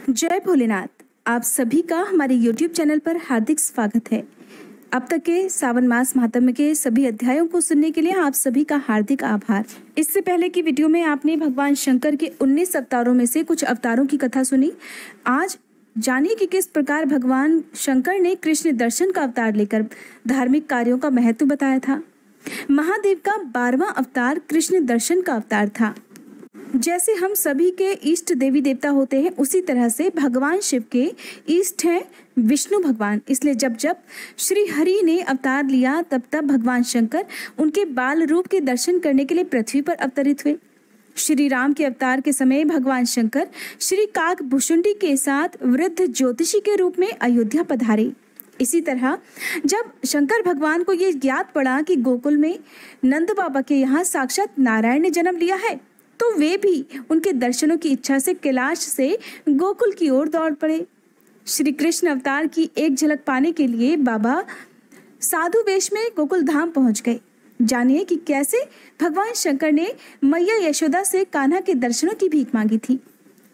जय भोलेनाथ। आप सभी का हमारे YouTube चैनल पर हार्दिक स्वागत है। अब तक के सावन मास महात्म्य के सभी अध्यायों को सुनने के लिए आप सभी का हार्दिक आभार। इससे पहले की वीडियो में आपने भगवान शंकर के 19 अवतारों में से कुछ अवतारों की कथा सुनी। आज जानिए कि किस प्रकार भगवान शंकर ने कृष्ण दर्शन का अवतार लेकर धार्मिक कार्यों का महत्व बताया था। महादेव का 12वां अवतार कृष्ण दर्शन का अवतार था। जैसे हम सभी के इष्ट देवी देवता होते हैं, उसी तरह से भगवान शिव के इष्ट हैं विष्णु भगवान। इसलिए जब जब श्री हरि ने अवतार लिया तब तब भगवान शंकर उनके बाल रूप के दर्शन करने के लिए पृथ्वी पर अवतरित हुए। श्री राम के अवतार के समय भगवान शंकर श्री काक भुषुंडी के साथ वृद्ध ज्योतिषी के रूप में अयोध्या पधारे। इसी तरह जब शंकर भगवान को ये ज्ञात पड़ा कि गोकुल में नंद बाबा के यहाँ साक्षात नारायण ने जन्म लिया है, तो वे भी उनके दर्शनों की इच्छा से कैलाश से गोकुल की ओर दौड़ पड़े। श्री कृष्ण अवतार की एक झलक पाने के लिए बाबा साधु वेश में गोकुल धाम पहुंच गए। जानिए कि कैसे भगवान शंकर ने मैया यशोदा से कान्हा के दर्शनों की भीख मांगी थी।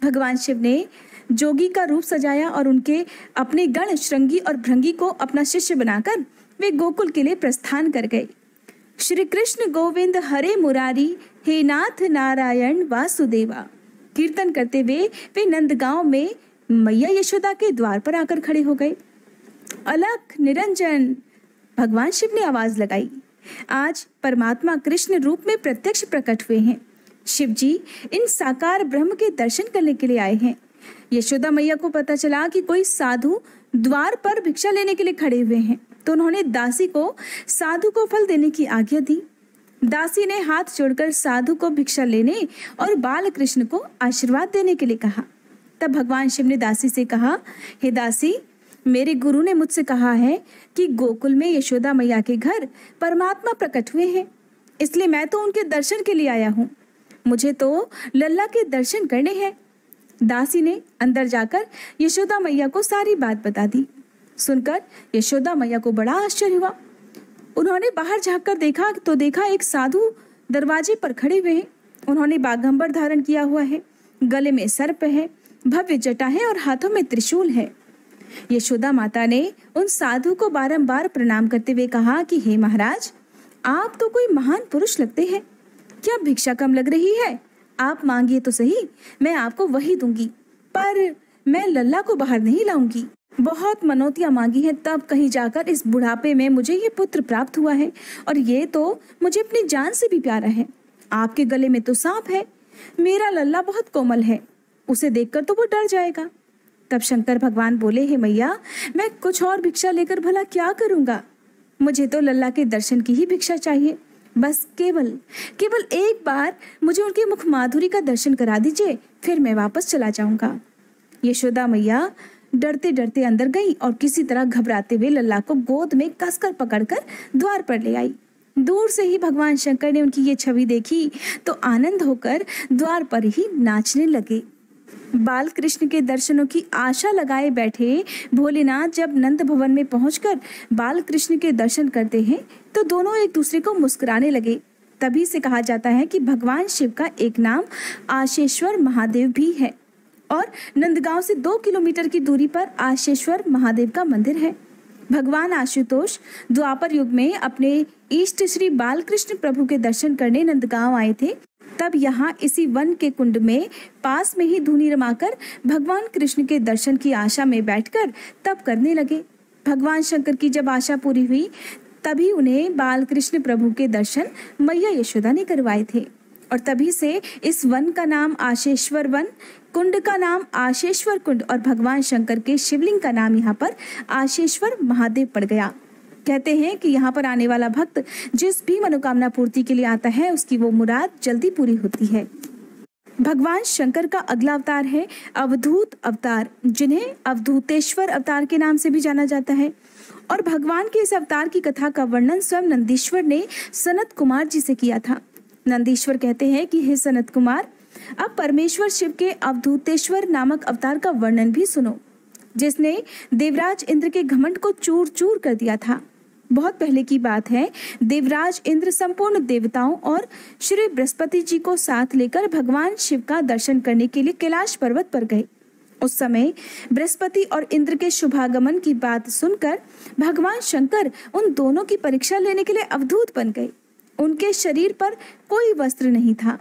भगवान शिव ने जोगी का रूप सजाया और उनके अपने गण श्रृंगी और भृंगी को अपना शिष्य बनाकर वे गोकुल के लिए प्रस्थान कर गए। श्री कृष्ण गोविंद हरे मुरारी, हे नाथ नारायण वासुदेवा कीर्तन करते हुए वे नंदगांव में मैया यशोदा के द्वार पर आकर खड़े हो गए। अलख निरंजन भगवान शिव ने आवाज लगाई। आज परमात्मा कृष्ण रूप में प्रत्यक्ष प्रकट हुए हैं। शिव जी इन साकार ब्रह्म के दर्शन करने के लिए आए हैं। यशोदा मैया को पता चला कि कोई साधु द्वार पर भिक्षा लेने के लिए खड़े हुए हैं, तो उन्होंने दासी को साधु को फल देने की आज्ञा दी। दासी ने हाथ जोड़कर साधु को भिक्षा लेने और बाल कृष्ण को आशीर्वाद देने के लिए कहा। तब भगवान शिव ने दासी से कहा, हे दासी, मेरे गुरु ने मुझसे कहा है कि गोकुल में यशोदा मैया के घर परमात्मा प्रकट हुए हैं, इसलिए मैं तो उनके दर्शन के लिए आया हूँ। मुझे तो लल्ला के दर्शन करने हैं। दासी ने अंदर जाकर यशोदा मैया को सारी बात बता दी। सुनकर यशोदा मैया को बड़ा आश्चर्य हुआ। उन्होंने बाहर झांककर देखा तो देखा एक साधु दरवाजे पर खड़े हुए हैं। उन्होंने बागंबर धारण किया हुआ है, गले में सर्प है, भव्य जटा है और हाथों में त्रिशूल है। यशोदा माता ने उन साधु को बारंबार प्रणाम करते हुए कहा कि हे महाराज, आप तो कोई महान पुरुष लगते हैं। क्या भिक्षा कम लग रही है? आप मांगिए तो सही, मैं आपको वही दूंगी, पर मैं लल्ला को बाहर नहीं लाऊंगी। बहुत मनौतियां मांगी हैं, तब कहीं जाकर इस बुढ़ापे में मुझे ये पुत्र प्राप्त हुआ है, और ये तो मुझे अपनी जान से भी प्यारा है। आपके गले में तो सांप है। मेरा लल्ला बहुत कोमल है, उसे देखकर तो वो डर जाएगा। तब शंकर भगवान बोले, हे मैया, मैं कुछ और भिक्षा लेकर भला क्या करूंगा? मुझे तो लल्ला के दर्शन की ही भिक्षा चाहिए। बस केवल एक बार मुझे उनके मुख माधुरी का दर्शन करा दीजिए, फिर मैं वापस चला जाऊंगा। यशोदा मैया डरते डरते अंदर गई और किसी तरह घबराते हुए लल्ला को गोद में कसकर पकड़कर द्वार पर ले आई। दूर से ही भगवान शंकर ने उनकी ये छवि देखी तो आनंद होकर द्वार पर ही नाचने लगे। बाल कृष्ण के दर्शनों की आशा लगाए बैठे भोलेनाथ जब नंद भवन में पहुंचकर बाल कृष्ण के दर्शन करते हैं तो दोनों एक दूसरे को मुस्कुराने लगे। तभी से कहा जाता है कि भगवान शिव का एक नाम आशेश्वर महादेव भी है और नंदगांव से 2 किलोमीटर की दूरी पर आशेश्वर महादेव का मंदिर है। भगवान आशुतोष द्वापर युग में अपने इष्ट श्री बालकृष्ण प्रभु के दर्शन करने नंदगांव आए थे। तब यहाँ इसी वन के कुंड में पास में ही धूनी रमाकर भगवान कृष्ण के दर्शन की आशा में बैठकर तप करने लगे। भगवान शंकर की जब आशा पूरी हुई तभी उन्हें बालकृष्ण प्रभु के दर्शन मैया यशोदा ने करवाए थे, और तभी से इस वन का नाम आशेश्वर वन, कुंड का नाम आशेश्वर कुंड और भगवान शंकर के शिवलिंग का नाम यहाँ पर आशेश्वर महादेव पड़ गया। कहते हैं कि यहाँ पर आने वाला भक्त जिस भी मनोकामना पूर्ति के लिए आता है उसकी वो मुराद जल्दी पूरी होती है। भगवान शंकर का अगला अवतार है अवधूत अवतार, जिन्हें अवधूतेश्वर अवतार के नाम से भी जाना जाता है। और भगवान के इस अवतार की कथा का वर्णन स्वयं नंदीश्वर ने सनत कुमार जी से किया था। नंदीश्वर कहते हैं कि हे सनत कुमार, अब परमेश्वर शिव के अवधूतेश्वर नामक अवतार का वर्णन भी सुनो, जिसने देवराज इंद्र के घमंड को चूर चूर कर दिया था। बहुत पहले की बात है। देवराज इंद्र संपूर्ण देवताओं और श्री बृहस्पति जी को साथ लेकर भगवान शिव का दर्शन करने के लिए कैलाश पर्वत पर गए। उस समय बृहस्पति और इंद्र के शुभागमन की बात सुनकर भगवान शंकर उन दोनों की परीक्षा लेने के लिए अवधूत बन गए। उनके शरीर पर कोई वस्त्र नहीं था।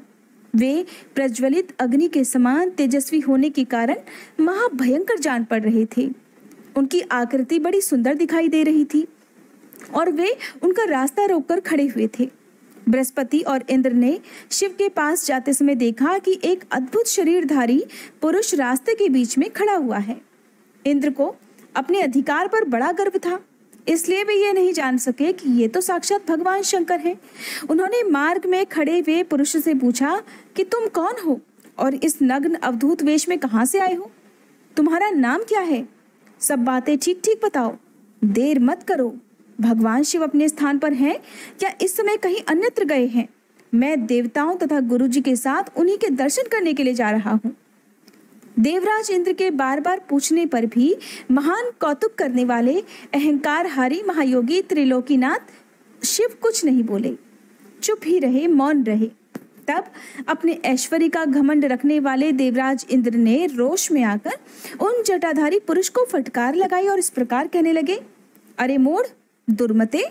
वे प्रज्वलित अग्नि के समान तेजस्वी होने के कारण महाभयंकर जान पड़ रहे थे। उनकी आकृति बड़ी सुंदर दिखाई दे रही थी और वे उनका रास्ता रोककर खड़े हुए थे। बृहस्पति और इंद्र ने शिव के पास जाते समय देखा कि एक अद्भुत शरीरधारी पुरुष रास्ते के बीच में खड़ा हुआ है। इंद्र को अपने अधिकार पर बड़ा गर्व था, इसलिए वे ये नहीं जान सके कि ये तो साक्षात भगवान शंकर हैं। उन्होंने मार्ग में खड़े हुए पुरुष से पूछा कि तुम कौन हो और इस नग्न अवधूत वेश में कहाँ से आए हो? तुम्हारा नाम क्या है? सब बातें ठीक ठीक बताओ, देर मत करो। भगवान शिव अपने स्थान पर हैं या इस समय कहीं अन्यत्र गए हैं? मैं देवताओं तथा गुरुजी के साथ उन्हीं के दर्शन करने के लिए जा रहा हूँ। देवराज इंद्र के बार बार पूछने पर भी महान कौतुक करने वाले अहंकारहारी महायोगी त्रिलोकीनाथ शिव कुछ नहीं बोले, चुप ही रहे, मौन रहे। तब अपने ऐश्वर्य का घमंड रखने वाले देवराज इंद्र ने रोष में आकर उन जटाधारी पुरुष को फटकार लगाई और इस प्रकार कहने लगे, अरे मूढ़, दुर्मते,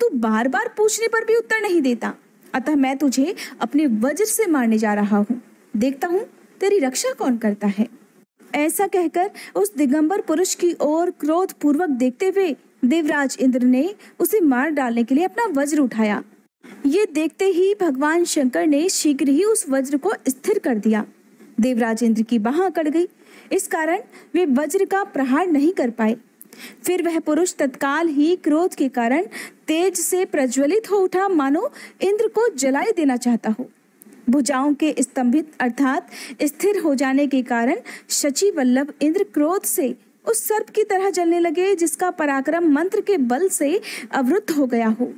तू बार बार पूछने पर भी उत्तर नहीं देता, अतः मैं तुझे अपने वज्र से मारने जा रहा हूँ। देखता हूँ तेरी रक्षा कौन करता है। ऐसा कहकर उस दिगंबर पुरुष की ओर क्रोध पूर्वक देखते हुए देवराज इंद्र ने उसे मार डालने के लिए अपना वज्र उठाया। ये देखते ही भगवान शंकर ने शीघ्र ही उस वज्र को स्थिर कर दिया। देवराज इंद्र की बाह अकड़ गई, इस कारण वे वज्र का प्रहार नहीं कर पाए। फिर वह पुरुष तत्काल ही क्रोध के कारण तेज से प्रज्वलित हो उठा, मानो इंद्र को जलाए देना चाहता हो। भुजाओं के स्तंभित अर्थात स्थिर हो जाने के कारण शची वल्लभ इंद्र क्रोध से उस सर्प की तरह जलने लगे, जिसका पराक्रम मंत्र के बल से अवरुद्ध हो गया हो।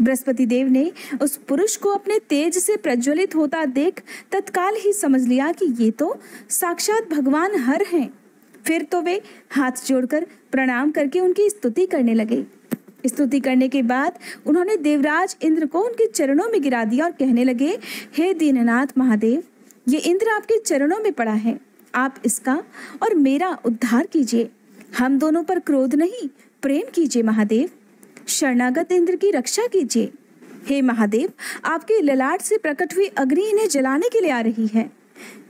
बृहस्पति देव ने उस पुरुष को अपने तेज से प्रज्वलित होता देख तत्काल ही समझ लिया कि ये तो साक्षात भगवान हर हैं। फिर तो वे हाथ जोड़कर प्रणाम करके उनकी स्तुति करने लगे। स्तुति करने के बाद उन्होंने देवराज इंद्र को उनके चरणों में गिरा दिया और कहने लगे, हे दीननाथ महादेव, ये इंद्र आपके चरणों में पड़ा है, आप इसका और मेरा उद्धार कीजिए। हम दोनों पर क्रोध नहीं, प्रेम कीजिए महादेव। शरणागत इंद्र की रक्षा कीजिए। हे महादेव, आपके ललाट से प्रकट हुई अग्नि इन्हें जलाने के लिए आ रही है।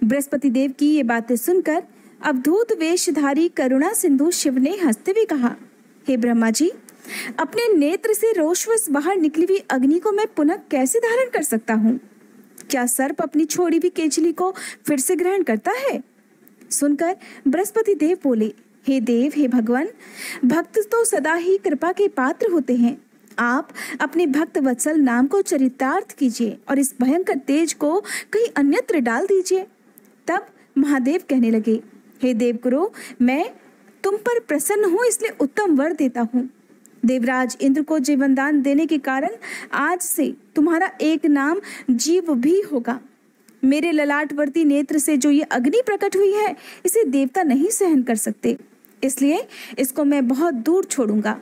बृहस्पति देव की ये बातें सुनकर अवधूत वेशधारी करुणा सिंधु शिव ने हंसते हुए कहा, हे ब्रह्मा जी, अपने नेत्र से रोषवश बाहर निकली हुई अग्नि को मैं पुनः कैसे धारण कर सकता हूँ? क्या सर्प अपनी छोड़ी हुई केचली को फिर से ग्रहण करता है? सुनकर बृहस्पति देव बोले, हे देव, हे भगवान, भक्त तो सदा ही कृपा के पात्र होते हैं। आप अपने भक्त वत्सल नाम को चरितार्थ कीजिए और इस भयंकर तेज को कहीं अन्यत्र डाल दीजिए। तब महादेव कहने लगे, हे देवगुरु, मैं तुम पर प्रसन्न हूँ, इसलिए उत्तम वर देता हूँ। देवराज इंद्र को जीवन दान देने के कारण आज से तुम्हारा एक नाम जीव भी होगा। मेरे ललाटवर्ती नेत्र से जो ये अग्नि प्रकट हुई है, इसे देवता नहीं सहन कर सकते, इसलिए इसको मैं बहुत दूर छोड़ूंगा,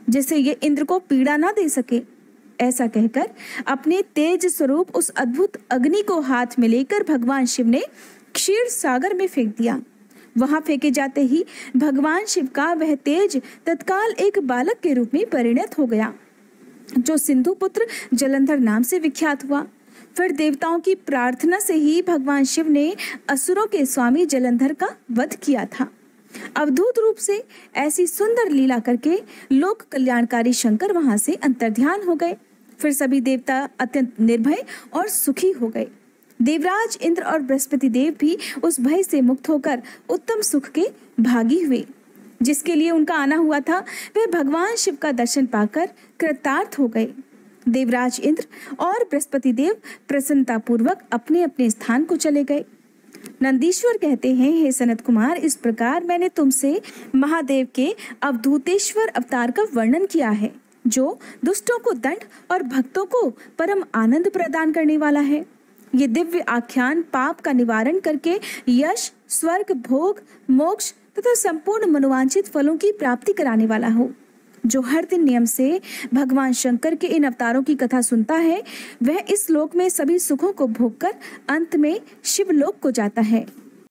जिससे ये इंद्र को पीड़ा ना दे सके। ऐसा कहकर अपने तेज स्वरूप उस अद्भुत अग्नि को हाथ में लेकर भगवान शिव ने क्षीर सागर में फेंक दिया। वहां फेंके जाते ही भगवान शिव का वह तेज तत्काल एक बालक के रूप में परिणत हो गया, जो सिंधु पुत्र जलंधर नाम से विख्यात हुआ। फिर देवताओं की प्रार्थना से ही भगवान शिव ने असुरों के स्वामी जलंधर का वध किया था। अवधूत रूप से ऐसी सुंदर लीला करके लोक कल्याणकारी शंकर वहां से अंतर्ध्यान हो गए। फिर सभी देवता अत्यंत निर्भय और सुखी हो गए। देवराज इंद्र और बृहस्पति देव भी उस भय से मुक्त होकर उत्तम सुख के भागी हुए। जिसके लिए उनका आना हुआ था, वे भगवान शिव का दर्शन पाकर कृतार्थ हो गए। देवराज इंद्र और बृहस्पति देव प्रसन्नता पूर्वक अपने अपने स्थान को चले गए। नंदीश्वर कहते हैं, हे सनत कुमार, इस प्रकार मैंने तुमसे महादेव के अवधूतेश्वर अवतार का वर्णन किया है, जो दुष्टों को दंड और भक्तों को परम आनंद प्रदान करने वाला है। ये दिव्य आख्यान पाप का निवारण करके यश, स्वर्ग, भोग, मोक्ष तथा संपूर्ण मनोवांछित फलों की प्राप्ति कराने वाला हो। जो हर दिन नियम से भगवान शंकर के इन अवतारों की कथा सुनता है, वह इस लोक में सभी सुखों को भोगकर अंत में शिवलोक को जाता है।